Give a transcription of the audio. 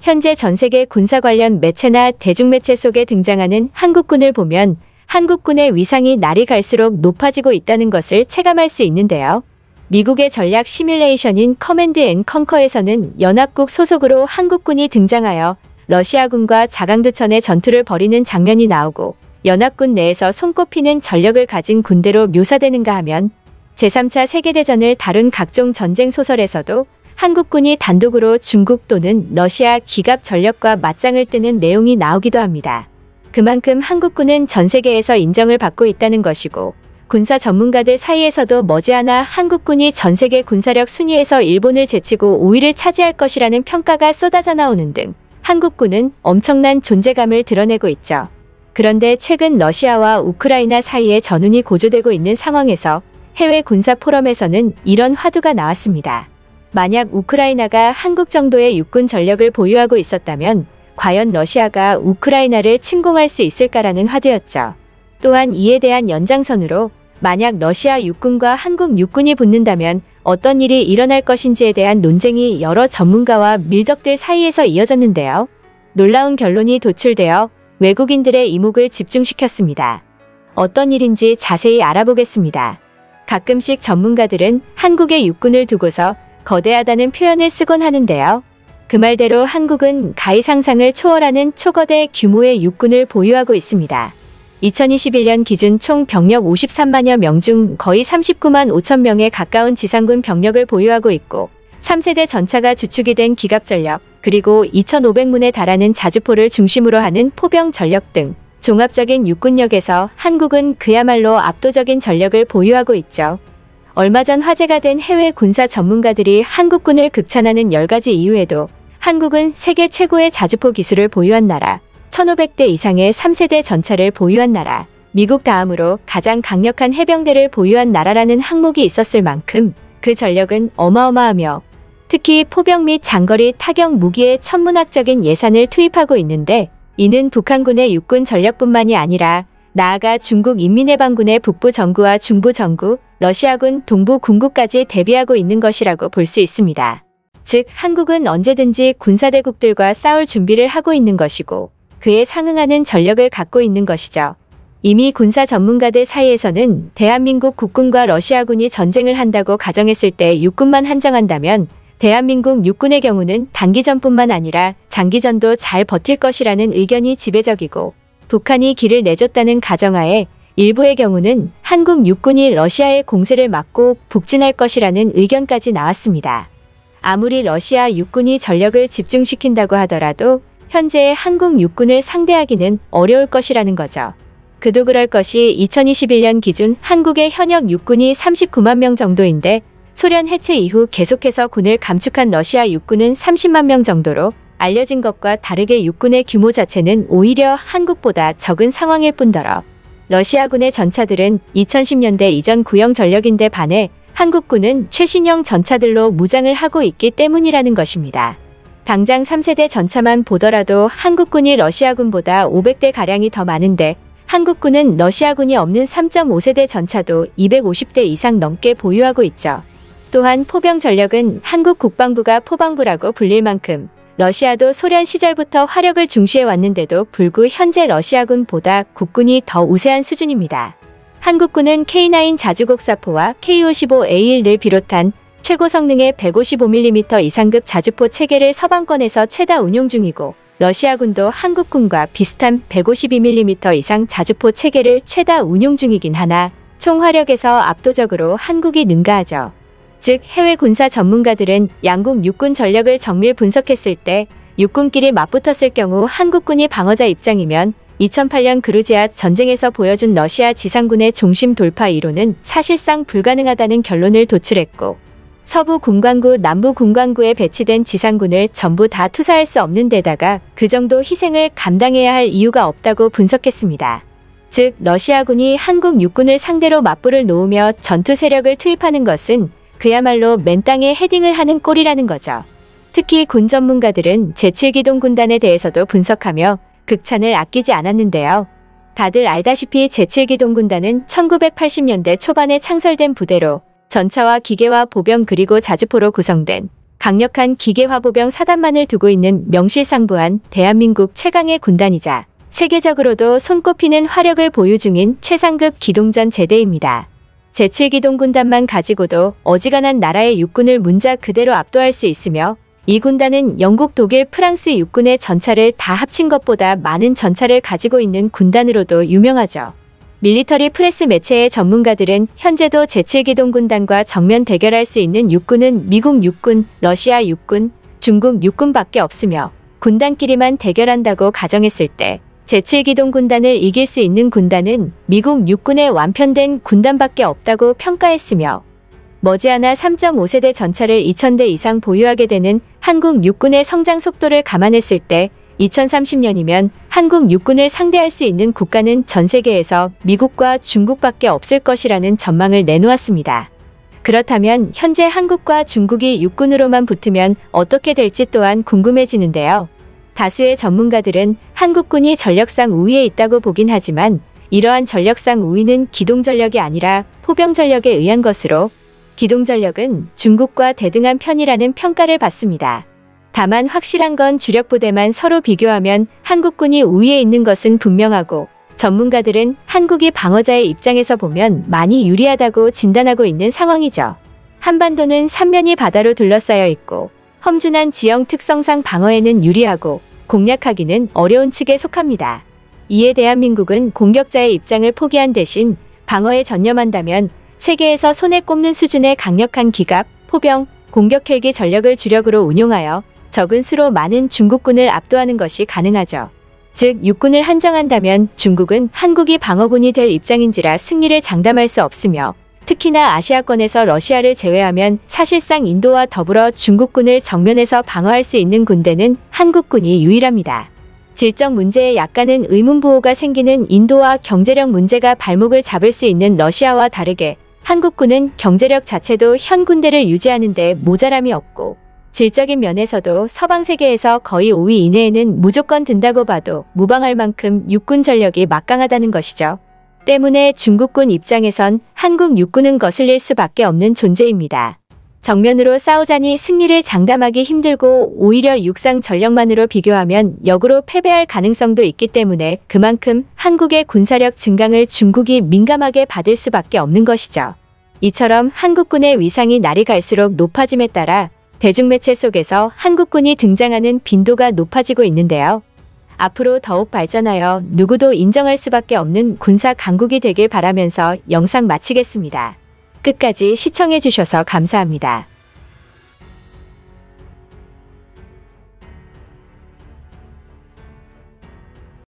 현재 전 세계 군사 관련 매체나 대중매체 속에 등장하는 한국군을 보면 한국군의 위상이 날이 갈수록 높아지고 있다는 것을 체감할 수 있는데요. 미국의 전략 시뮬레이션인 커맨드 앤 컨커에서는 연합국 소속으로 한국군이 등장하여 러시아군과 자강두천의 전투를 벌이는 장면이 나오고 연합군 내에서 손꼽히는 전력을 가진 군대로 묘사되는가 하면 제3차 세계대전을 다룬 각종 전쟁 소설에서도 한국군이 단독으로 중국 또는 러시아 기갑 전력과 맞짱을 뜨는 내용이 나오기도 합니다. 그만큼 한국군은 전 세계에서 인정을 받고 있다는 것이고 군사 전문가들 사이에서도 머지않아 한국군이 전 세계 군사력 순위에서 일본을 제치고 5위를 차지할 것이라는 평가가 쏟아져 나오는 등 한국군은 엄청난 존재감을 드러내고 있죠. 그런데 최근 러시아와 우크라이나 사이에 전운이 고조되고 있는 상황에서 해외 군사 포럼에서는 이런 화두가 나왔습니다. 만약 우크라이나가 한국 정도의 육군 전력을 보유하고 있었다면 과연 러시아가 우크라이나를 침공할 수 있을까라는 화두였죠. 또한 이에 대한 연장선으로 만약 러시아 육군과 한국 육군이 붙는다면 어떤 일이 일어날 것인지에 대한 논쟁이 여러 전문가와 밀덕들 사이에서 이어졌는데요. 놀라운 결론이 도출되어 외국인들의 이목을 집중시켰습니다. 어떤 일인지 자세히 알아보겠습니다. 가끔씩 전문가들은 한국의 육군을 두고서 거대하다는 표현을 쓰곤 하는데요. 그 말대로 한국은 가히 상상을 초월하는 초거대 규모의 육군을 보유하고 있습니다. 2021년 기준 총 병력 53만여 명 중 거의 39만 5천 명에 가까운 지상군 병력을 보유하고 있고 3세대 전차가 주축이 된 기갑전력, 그리고 2,500문에 달하는 자주포를 중심으로 하는 포병 전력 등 종합적인 육군력에서 한국은 그야말로 압도적인 전력을 보유하고 있죠. 얼마 전 화제가 된 해외 군사 전문가들이 한국군을 극찬하는 10가지 이유에도 한국은 세계 최고의 자주포 기술을 보유한 나라, 1,500대 이상의 3세대 전차를 보유한 나라, 미국 다음으로 가장 강력한 해병대를 보유한 나라라는 항목이 있었을 만큼 그 전력은 어마어마하며 특히 포병 및 장거리 타격 무기에 천문학적인 예산을 투입하고 있는데 이는 북한군의 육군 전력뿐만이 아니라 나아가 중국 인민해방군의 북부 전구와 중부 전구, 러시아군 동부 군구까지 대비하고 있는 것이라고 볼 수 있습니다. 즉 한국은 언제든지 군사대국들과 싸울 준비를 하고 있는 것이고 그에 상응하는 전력을 갖고 있는 것이죠. 이미 군사 전문가들 사이에서는 대한민국 국군과 러시아군이 전쟁을 한다고 가정했을 때 육군만 한정한다면 대한민국 육군의 경우는 단기전뿐만 아니라 장기전도 잘 버틸 것이라는 의견이 지배적이고 북한이 길을 내줬다는 가정하에 일부의 경우는 한국 육군이 러시아의 공세를 막고 북진할 것이라는 의견까지 나왔습니다. 아무리 러시아 육군이 전력을 집중시킨다고 하더라도 현재의 한국 육군을 상대하기는 어려울 것이라는 거죠. 그도 그럴 것이 2021년 기준 한국의 현역 육군이 39만 명 정도인데 소련 해체 이후 계속해서 군을 감축한 러시아 육군은 30만 명 정도로 알려진 것과 다르게 육군의 규모 자체는 오히려 한국보다 적은 상황일 뿐더러 러시아군의 전차들은 2010년대 이전 구형 전력인데 반해 한국군은 최신형 전차들로 무장을 하고 있기 때문이라는 것입니다. 당장 3세대 전차만 보더라도 한국군이 러시아군보다 500대가량이 더 많은데 한국군은 러시아군이 없는 3.5세대 전차도 250대 이상 넘게 보유하고 있죠. 또한 포병 전력은 한국 국방부가 포방부라고 불릴 만큼 러시아도 소련 시절부터 화력을 중시해 왔는데도 불구 현재 러시아군보다 국군이 더 우세한 수준입니다. 한국군은 K9 자주곡사포와 K55A1을 비롯한 최고 성능의 155mm 이상급 자주포 체계를 서방권에서 최다 운용 중이고 러시아군도 한국군과 비슷한 152mm 이상 자주포 체계를 최다 운용 중이긴 하나 총 화력에서 압도적으로 한국이 능가하죠. 즉 해외 군사 전문가들은 양국 육군 전력을 정밀 분석했을 때 육군끼리 맞붙었을 경우 한국군이 방어자 입장이면 2008년 그루지아 전쟁에서 보여준 러시아 지상군의 중심 돌파 이론은 사실상 불가능하다는 결론을 도출했고 서부 군관구, 남부 군관구에 배치된 지상군을 전부 다 투사할 수 없는 데다가 그 정도 희생을 감당해야 할 이유가 없다고 분석했습니다. 즉 러시아군이 한국 육군을 상대로 맞불을 놓으며 전투 세력을 투입하는 것은 그야말로 맨 땅에 헤딩을 하는 꼴이라는 거죠. 특히 군 전문가들은 제7기동 군단에 대해서도 분석하며 극찬을 아끼지 않았는데요. 다들 알다시피 제7기동 군단은 1980년대 초반에 창설된 부대로 전차와 기계와 보병 그리고 자주포로 구성된 강력한 기계화보병 사단만을 두고 있는 명실상부한 대한민국 최강의 군단이자 세계적으로도 손꼽히는 화력을 보유 중인 최상급 기동전 제대입니다. 제7기동군단만 가지고도 어지간한 나라의 육군을 문자 그대로 압도할 수 있으며 이 군단은 영국, 독일, 프랑스 육군의 전차를 다 합친 것보다 많은 전차를 가지고 있는 군단으로도 유명하죠. 밀리터리 프레스 매체의 전문가들은 현재도 제7기동군단과 정면 대결할 수 있는 육군은 미국 육군, 러시아 육군, 중국 육군밖에 없으며 군단끼리만 대결한다고 가정했을 때 제7기동군단을 이길 수 있는 군단은 미국 육군의 완편된 군단밖에 없다고 평가했으며 머지않아 3.5세대 전차를 2000대 이상 보유하게 되는 한국 육군의 성장 속도를 감안했을 때 2030년이면 한국 육군을 상대할 수 있는 국가는 전 세계에서 미국과 중국밖에 없을 것이라는 전망을 내놓았습니다. 그렇다면 현재 한국과 중국이 육군으로만 붙으면 어떻게 될지 또한 궁금해지는데요. 다수의 전문가들은 한국군이 전력상 우위에 있다고 보긴 하지만 이러한 전력상 우위는 기동전력이 아니라 포병전력에 의한 것으로 기동전력은 중국과 대등한 편이라는 평가를 받습니다. 다만 확실한 건 주력부대만 서로 비교하면 한국군이 우위에 있는 것은 분명하고 전문가들은 한국이 방어자의 입장에서 보면 많이 유리하다고 진단하고 있는 상황이죠. 한반도는 삼면이 바다로 둘러싸여 있고 험준한 지형 특성상 방어에는 유리하고 공략하기는 어려운 측에 속합니다. 이에 대한민국은 공격자의 입장을 포기한 대신 방어에 전념한다면 세계에서 손에 꼽는 수준의 강력한 기갑, 포병, 공격 헬기 전력을 주력으로 운용하여 적은 수로 많은 중국군을 압도하는 것이 가능하죠. 즉 육군을 한정한다면 중국은 한국이 방어군이 될 입장인지라 승리를 장담할 수 없으며 특히나 아시아권에서 러시아를 제외하면 사실상 인도와 더불어 중국군을 정면에서 방어할 수 있는 군대는 한국군이 유일합니다. 질적 문제에 약간은 의문부호가 생기는 인도와 경제력 문제가 발목을 잡을 수 있는 러시아와 다르게 한국군은 경제력 자체도 현 군대를 유지하는 데 모자람이 없고 질적인 면에서도 서방 세계에서 거의 5위 이내에는 무조건 든다고 봐도 무방할 만큼 육군 전력이 막강하다는 것이죠. 때문에 중국군 입장에선 한국 육군은 거슬릴 수밖에 없는 존재입니다. 정면으로 싸우자니 승리를 장담하기 힘들고 오히려 육상 전력만으로 비교하면 역으로 패배할 가능성도 있기 때문에 그만큼 한국의 군사력 증강을 중국이 민감하게 받을 수밖에 없는 것이죠. 이처럼 한국군의 위상이 날이 갈수록 높아짐에 따라 대중매체 속에서 한국군이 등장하는 빈도가 높아지고 있는데요. 앞으로 더욱 발전하여 누구도 인정할 수밖에 없는 군사 강국이 되길 바라면서 영상 마치겠습니다. 끝까지 시청해주셔서 감사합니다.